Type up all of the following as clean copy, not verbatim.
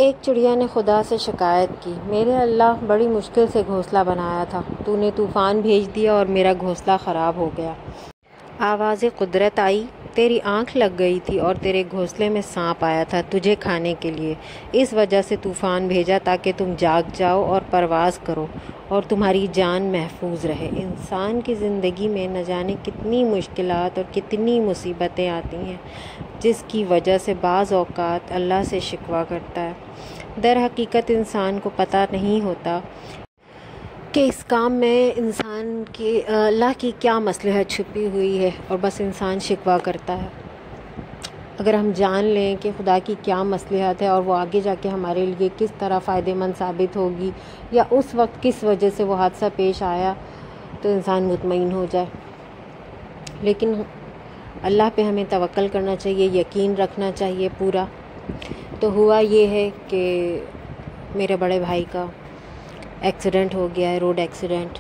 एक चिड़िया ने खुदा से शिकायत की, मेरे अल्लाह बड़ी मुश्किल से घोंसला बनाया था, तूने तूफ़ान भेज दिया और मेरा घोंसला ख़राब हो गया। आवाज़ कुदरत आई, तेरी आँख लग गई थी और तेरे घोंसले में सांप आया था तुझे खाने के लिए। इस वजह से तूफ़ान भेजा ताकि तुम जाग जाओ और परवाज़ करो और तुम्हारी जान महफूज रहे। इंसान की ज़िंदगी में न जाने कितनी मुश्किलात और कितनी मुसीबतें आती हैं, जिसकी वजह से बाज़ औक़ात अल्लाह से शिकवा करता है। दर हकीकत इंसान को पता नहीं होता कि इस काम में इंसान की अल्लाह की क्या मसलहत छुपी हुई है, और बस इंसान शिकवा करता है। अगर हम जान लें कि खुदा की क्या मसलहत है और वो आगे जाके हमारे लिए किस तरह फ़ायदेमंद साबित होगी, या उस वक्त किस वजह से वो हादसा पेश आया, तो इंसान मुतमईन हो जाए। लेकिन अल्लाह पे हमें तवक्ल करना चाहिए, यकीन रखना चाहिए पूरा। तो हुआ ये है कि मेरे बड़े भाई का एक्सीडेंट हो गया है, रोड एक्सीडेंट।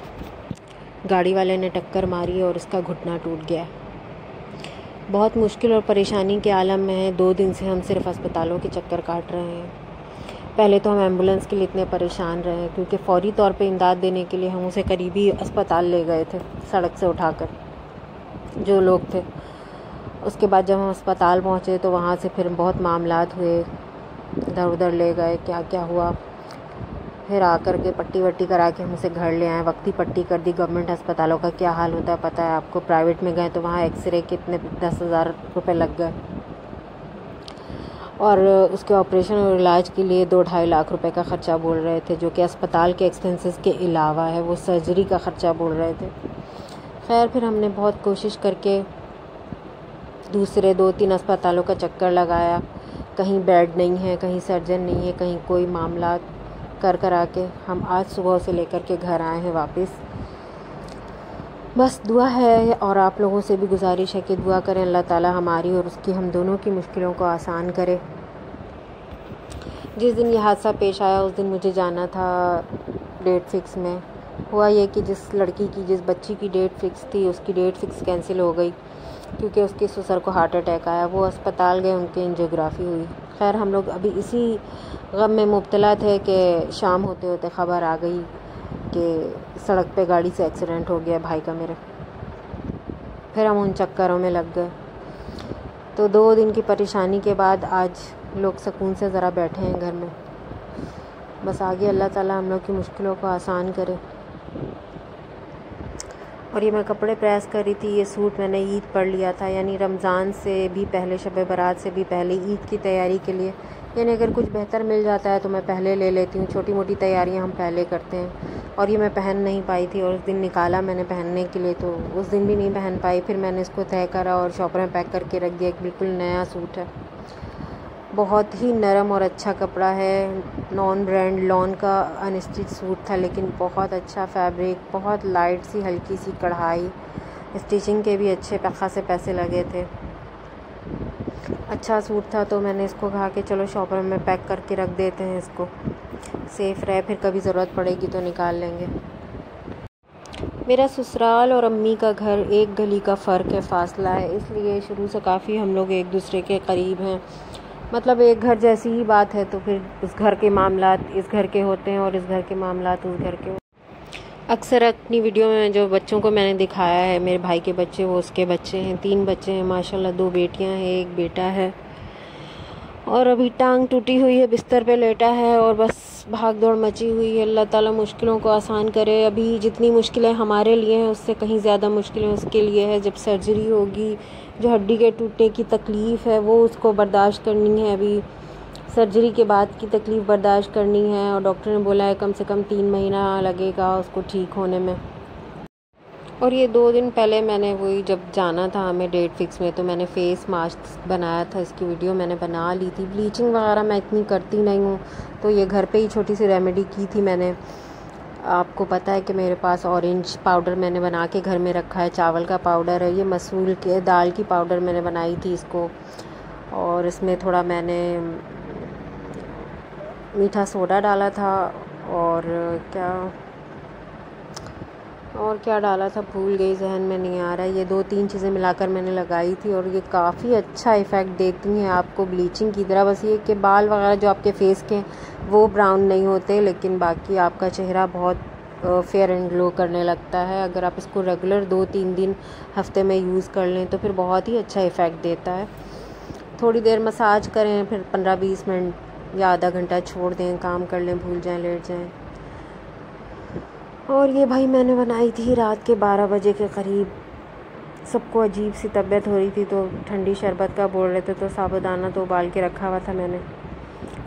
गाड़ी वाले ने टक्कर मारी और उसका घुटना टूट गया। बहुत मुश्किल और परेशानी के आलम में है। 2 दिन से हम सिर्फ अस्पतालों के चक्कर काट रहे हैं। पहले तो हम एम्बुलेंस के लिए इतने परेशान रहे क्योंकि फ़ौरी तौर पे इमदाद देने के लिए हम उसे करीबी अस्पताल ले गए थे, सड़क से उठाकर जो लोग थे। उसके बाद जब हम अस्पताल पहुँचे तो वहाँ से फिर बहुत मामलात हुए, इधर उधर ले गए, क्या क्या हुआ। फिर आकर के पट्टी वट्टी करा के हम उसे घर ले आए। वक्ती पट्टी कर दी। गवर्नमेंट अस्पतालों का क्या हाल होता है पता है आपको। प्राइवेट में गए तो वहाँ एक्सरे कितने 10,000 रुपये लग गए, और उसके ऑपरेशन और इलाज के लिए 2-2.5 लाख रुपए का ख़र्चा बोल रहे थे, जो कि अस्पताल के एक्सपेंसेस के अलावा है। वो सर्जरी का ख़र्चा बोल रहे थे। खैर फिर हमने बहुत कोशिश करके दूसरे 2-3 अस्पतालों का चक्कर लगाया। कहीं बेड नहीं है, कहीं सर्जन नहीं है, कहीं कोई मामला कर आके हम आज सुबह से लेकर के घर आए हैं वापस। बस दुआ है और आप लोगों से भी गुजारिश है कि दुआ करें, अल्लाह ताला हमारी और उसकी, हम दोनों की मुश्किलों को आसान करे। जिस दिन ये हादसा पेश आया उस दिन मुझे जाना था डेट फिक्स में। हुआ ये कि जिस लड़की की, जिस बच्ची की डेट फिक्स थी, उसकी डेट फिक्स कैंसिल हो गई क्योंकि उसके ससुर को हार्ट अटैक आया। वो अस्पताल गए, उनकी एंजियोग्राफी हुई। खैर हम लोग अभी इसी गम में मुब्तला थे कि शाम होते होते ख़बर आ गई कि सड़क पे गाड़ी से एक्सीडेंट हो गया भाई का मेरे। फिर हम उन चक्करों में लग गए। तो 2 दिन की परेशानी के बाद आज लोग सुकून से ज़रा बैठे हैं घर में। बस आगे अल्लाह ताला हम लोग की मुश्किलों को आसान करे। और ये मैं कपड़े प्रेस कर रही थी। ये सूट मैंने ईद पढ़ लिया था, यानी रमज़ान से भी पहले, शब बारात से भी पहले, ईद की तैयारी के लिए। यानी अगर कुछ बेहतर मिल जाता है तो मैं पहले ले लेती हूँ। छोटी मोटी तैयारियाँ हम पहले करते हैं। और ये मैं पहन नहीं पाई थी और उस दिन निकाला मैंने पहनने के लिए, तो उस दिन भी नहीं पहन पाई। फिर मैंने इसको तय करा और शॉपर में पैक करके रख दिया। एक बिल्कुल नया सूट है, बहुत ही नरम और अच्छा कपड़ा है। नॉन ब्रांड लॉन का अनस्टिच सूट था, लेकिन बहुत अच्छा फैब्रिक, बहुत लाइट सी हल्की सी कढ़ाई, स्टिचिंग के भी अच्छे खासे पैसे लगे थे। अच्छा सूट था तो मैंने इसको कहा कि चलो शॉपर में पैक करके रख देते हैं, इसको सेफ़ रहे, फिर कभी ज़रूरत पड़ेगी तो निकाल लेंगे। मेरा ससुराल और अम्मी का घर एक गली का फ़र्क है, फ़ासला है, इसलिए शुरू से काफ़ी हम लोग एक दूसरे के करीब हैं। मतलब एक घर जैसी ही बात है, तो फिर उस घर के मामलात इस घर के होते हैं और इस घर के मामलात उस घर के। अक्सर अपनी वीडियो में जो बच्चों को मैंने दिखाया है, मेरे भाई के बच्चे, वो उसके बच्चे हैं। 3 बच्चे हैं माशाल्लाह, 2 बेटियां हैं, 1 बेटा है। और अभी टांग टूटी हुई है, बिस्तर पे लेटा है और बस भाग दौड़ मची हुई है। अल्लाह ताला मुश्किलों को आसान करे। अभी जितनी मुश्किलें हमारे लिए हैं उससे कहीं ज़्यादा मुश्किलें उसके लिए है। जब सर्जरी होगी, जो हड्डी के टूटने की तकलीफ़ है वो उसको बर्दाश्त करनी है। अभी सर्जरी के बाद की तकलीफ़ बर्दाश्त करनी है, और डॉक्टर ने बोला है कम से कम 3 महीना लगेगा उसको ठीक होने में। और ये 2 दिन पहले मैंने वही, जब जाना था हमें डेट फिक्स में, तो मैंने फ़ेस मास्क बनाया था, इसकी वीडियो मैंने बना ली थी। ब्लीचिंग वगैरह मैं इतनी करती नहीं हूँ, तो ये घर पे ही छोटी सी रेमेडी की थी मैंने। आपको पता है कि मेरे पास ऑरेंज पाउडर मैंने बना के घर में रखा है, चावल का पाउडर है। ये मसूर के दाल की पाउडर मैंने बनाई थी इसको, और इसमें थोड़ा मैंने मीठा सोडा डाला था, और क्या और क्या डाला था भूल गई, जहन में नहीं आ रहा है। ये 2-3 चीज़ें मिलाकर मैंने लगाई थी और ये काफ़ी अच्छा इफ़ेक्ट देती हैं आपको ब्लीचिंग की तरह। बस ये कि बाल वगैरह जो आपके फेस के वो ब्राउन नहीं होते, लेकिन बाकी आपका चेहरा बहुत फेयर एंड ग्लो करने लगता है। अगर आप इसको रेगुलर 2-3 दिन हफ्ते में यूज़ कर लें तो फिर बहुत ही अच्छा इफ़ेक्ट देता है। थोड़ी देर मसाज करें, फिर 15-20 मिनट या आधा घंटा छोड़ दें, काम कर लें, भूल जाएं, लेट जाएं। और ये भाई मैंने बनाई थी रात के 12 बजे के करीब। सबको अजीब सी तबीयत हो रही थी तो ठंडी शरबत का बोल रहे थे, तो साबुदाना तो उबाल के रखा हुआ था मैंने,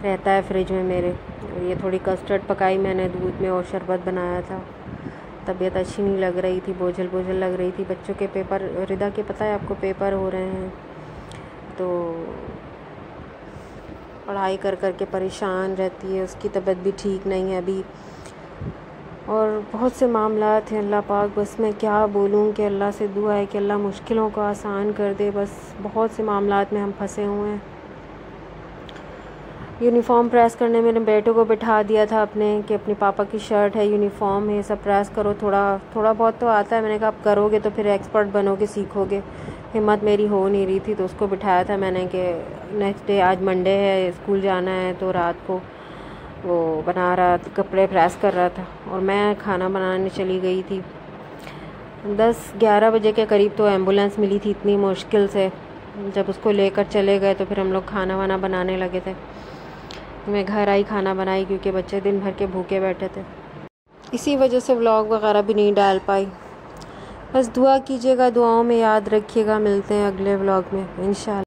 रहता है फ्रिज में मेरे। और ये थोड़ी कस्टर्ड पकाई मैंने दूध में और शरबत बनाया था। तबीयत अच्छी नहीं लग रही थी, बोझल बोझल लग रही थी। बच्चों के पेपर, रिदा के पता है आपको पेपर हो रहे हैं, तो पढ़ाई कर कर के परेशान रहती है। उसकी तबीयत भी ठीक नहीं है अभी, और बहुत से मामलात हैं। अल्लाह पाक, बस मैं क्या बोलूँ कि अल्लाह से दुआ है कि अल्लाह मुश्किलों को आसान कर दे। बस बहुत से मामलात में हम फंसे हुए हैं। यूनिफ़ॉर्म प्रेस करने मेरे बेटे को बिठा दिया था अपने, कि अपने पापा की शर्ट है, यूनिफ़ॉर्म है, सब प्रेस करो। थोड़ा बहुत तो आता है। मैंने कहा आप करोगे तो फिर एक्सपर्ट बनोगे, सीखोगे। हिम्मत मेरी हो नहीं रही थी तो उसको बिठाया था मैंने कि नेक्स्ट डे, आज मंडे है, स्कूल जाना है। तो रात को वो बना रहा, कपड़े प्रेस कर रहा था और मैं खाना बनाने चली गई थी। 10-11 बजे के करीब तो एम्बुलेंस मिली थी, इतनी मुश्किल से। जब उसको लेकर चले गए तो फिर हम लोग खाना वाना बनाने लगे थे। मैं घर आई, खाना बनाई, क्योंकि बच्चे दिन भर के भूखे बैठे थे। इसी वजह से व्लॉग वगैरह भी नहीं डाल पाई। बस दुआ कीजिएगा, दुआओं में याद रखिएगा। मिलते हैं अगले व्लॉग में इंशाल्लाह।